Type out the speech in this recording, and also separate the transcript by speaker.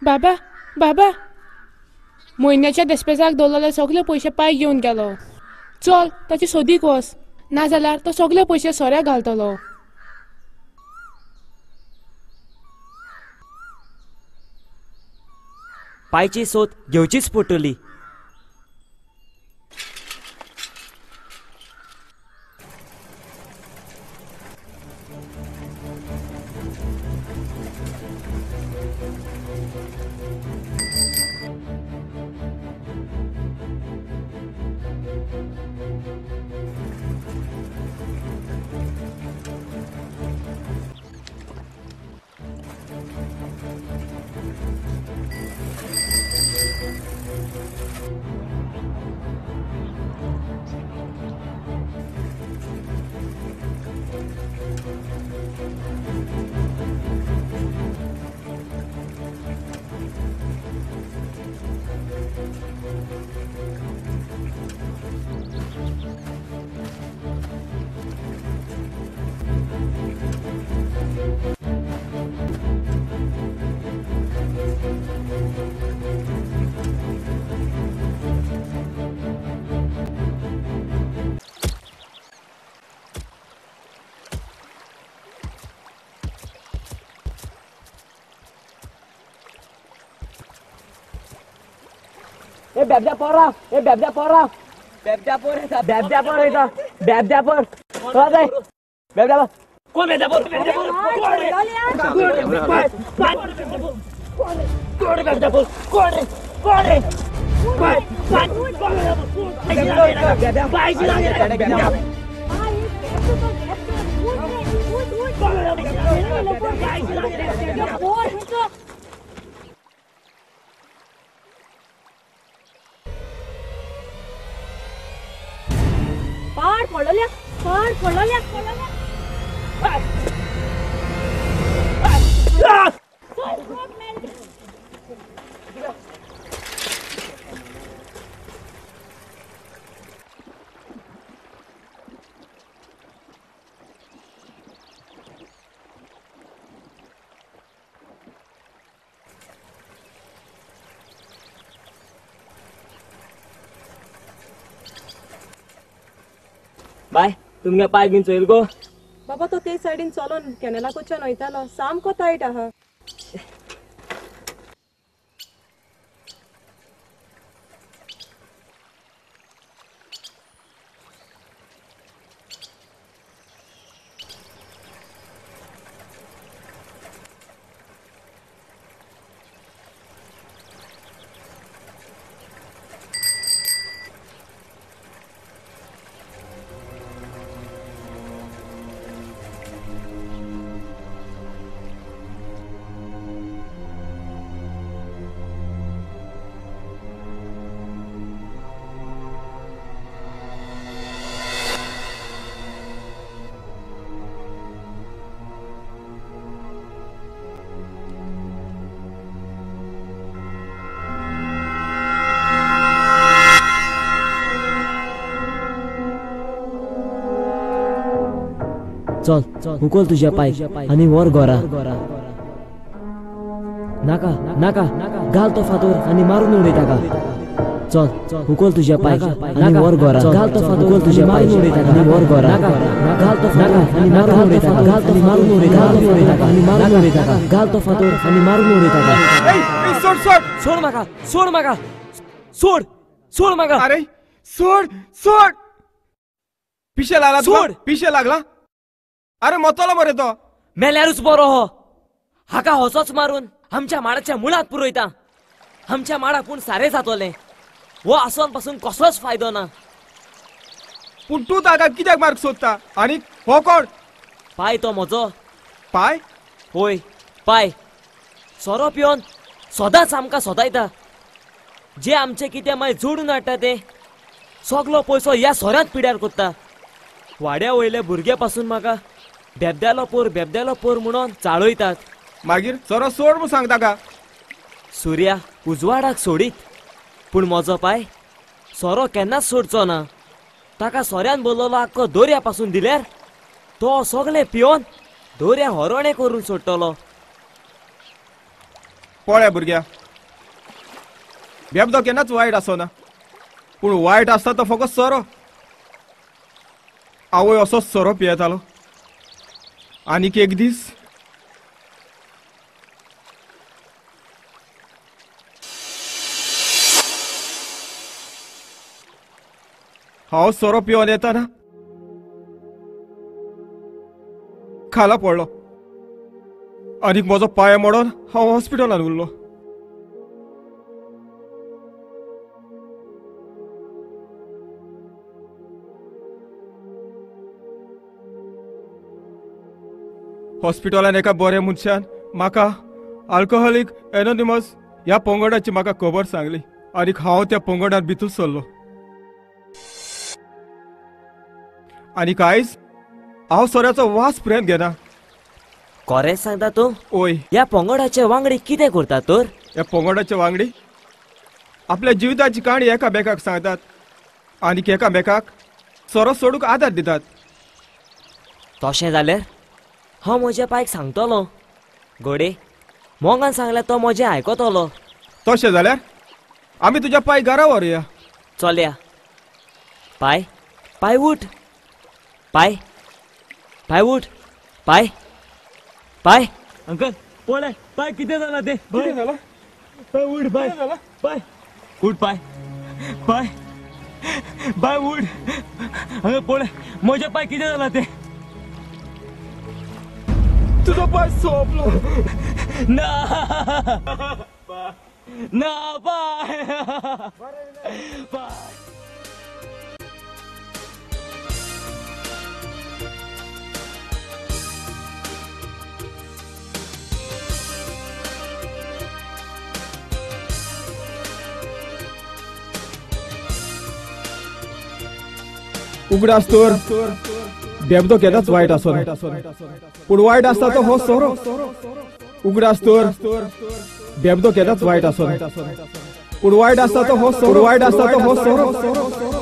Speaker 1: बाबा बाबा म्हयन्याच्या देस्पेजाक दवरलेले सगळे पयशे पाय घेवन गेलो. चल ताची सोदीक वच, नाजाल्यार तो सगळे पयशे सोऱ्याक घालतलो.
Speaker 2: पायची सोद घेवचीच पडटली.
Speaker 3: Bebda बाय तुमगे पाय घेऊन चोईल गो
Speaker 4: बाबा तो ते साइडीन चलोन कॅनलाकडच्यान वयतालो सामको टायट आहा.
Speaker 2: चल उकल तुझ्या पाय आणि वर गोरा. नाका नाका घाल तो फातोर आणि मारून उडयता का. चल उकल तुझ्या पाय आणि वर गोरा. घाल तो फातोर उकल तुझ्या पाय आणि वर गोरा. घाल तो नाका आणि मारून उडयता का. घाल तो मारून उडयता आणि मारून उडयता का. घाल तो फातोर आणि मारून उडयता का.
Speaker 5: ए सोड सोड
Speaker 2: सोड माका सोड माका सोड सोड माका.
Speaker 5: अरे सोड सोड पिशे लागला
Speaker 2: सोड.
Speaker 5: पिशे लागला. अरे मतलो मरे तो
Speaker 2: मेल्यारूच बरो हो. हाका होसोच मारून आमच्या माडाच्या मुळात पुरयता. आमच्या माडाकून सारे जातोले. वो आसोन पासून कसलोच फायदो ना.
Speaker 5: पूण तू ताका कित्याक मार्क सोदता. आणि हो कोण.
Speaker 2: पाय तो म्हजो.
Speaker 5: पाय
Speaker 2: होय पाय. सोरो पिवन सदांच आमकां सोदायता. जे आमचे कितें मागीर जोडून हाडटा ते सगलो पयसो ह्या सोऱ्यांत पिड्यार करता. वाड्या वयले भुरगे पासून म्हाका बेबद्यालो पोर म्हणून चाळयतात.
Speaker 5: मागीर सोरो सोड म्हूण सांगता का.
Speaker 2: सूर्या उजवाडाक सोडीत पूण म्हजो पाय सोरो केन्नाच सोडचो ना. ताका सोऱ्यान बोललो आख्खो दोर्या पासून दिल्यार तो सगळे पिवन दोर्या हरोणे करून सोडटलो.
Speaker 5: पळय भुरग्या बेबदो केन्नाच वायट आसना पूण वायट आसता तो फकत सोरो आवय असोच सोरो पियेतालो आनीक एक दीस हांव सोरो पिवन येताना खाला पडलो आनीक म्हजो पांय मोडोन हांव हॉस्पिटलान उरलो हॉस्पिटलान एका बऱ्या मनशान म्हाका अल्कोहोलिक एनोनिमस ह्या पंगडाची म्हाका खबर सांगली आनीक हांव त्या पंगडान भितर सरलो आनीक आयज हांव सोऱ्याचो वास प्रेन घेना
Speaker 2: खरेंच सांगता तूं
Speaker 5: ओय
Speaker 2: ह्या पंगडाचे वांगडी कितें करता तर
Speaker 5: ह्या पंगडाचे वांगडी आपल्या जिविताची काणी एकामेकाक सांगतात आनीक एकामेकाक सोरो सोडूंक आदार दितात
Speaker 2: तशें जाल्यार हांव म्हज्या पायक सांगतलो घोडे मोगान सांगल्यार तो म्हजें आयकतलो
Speaker 5: तशें जाल्यार आमी तुज्या पांय घरा व्हरुया
Speaker 2: चलया पाय पाय उठ पाय पाय उठ पाय पाय
Speaker 3: अंकल पळय पाय कितें जाला ते पाय उड पाय पाय उड पाय पाय पाय उड अंकल पळय म्हजे पाय कितें जाला ते
Speaker 5: तुजो पांय सोंपलो
Speaker 3: ना ना पाय पाय
Speaker 5: उगडास तर बेबदो केन्नाच वायट आसना पूण वायट आसता तो हो सोरो उगडास तर बेबदो केन्नाच वायट आसना पूण वायट आसता तो हो सोरो वायट आसता तो हो सोरो